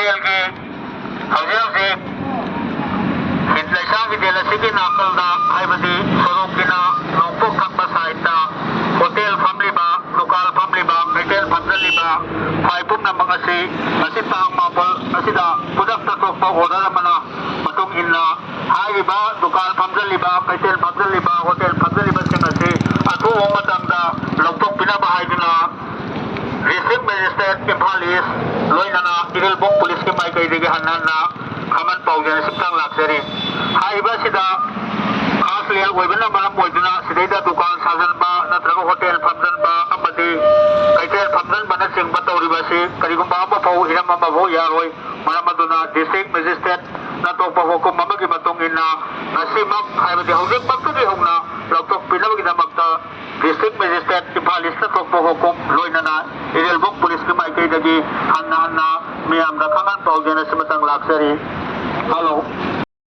Hidel ke hausi Hinlaisang Hidel asigi nakal na haibadi sorok kina nongpok kakba saita hotel famliba lokal famliba hotel famliba haipum na mga si asita ang mabal asida pudak tatok pa oda naman na matong inna haiba lokal famliba hotel famliba singasi atu umatang da logtok pinabahay na District Magistrate Imphal East loy na Ilbong Police ke mai kai dege hanan na kaman pau jana siptang laksari haiba sida khas liya oibana maram oiduna sidaida dukan sajan ba natraga hotel famjan ba amadi kaitel famjan bana sing batawri ba si karigumba ba pau hirama ba bo yaroi maramaduna District Magistrate na to pa hukum mamagi matong ina nasimak haiba di hawjek bakta di hongna loktok pinawagi na magta District Magistrate Imphal East na to pa hukum loy na Ilbong Police ke mai kai dege hanan na miyam na kangan pau jana simatang laksari. Hello.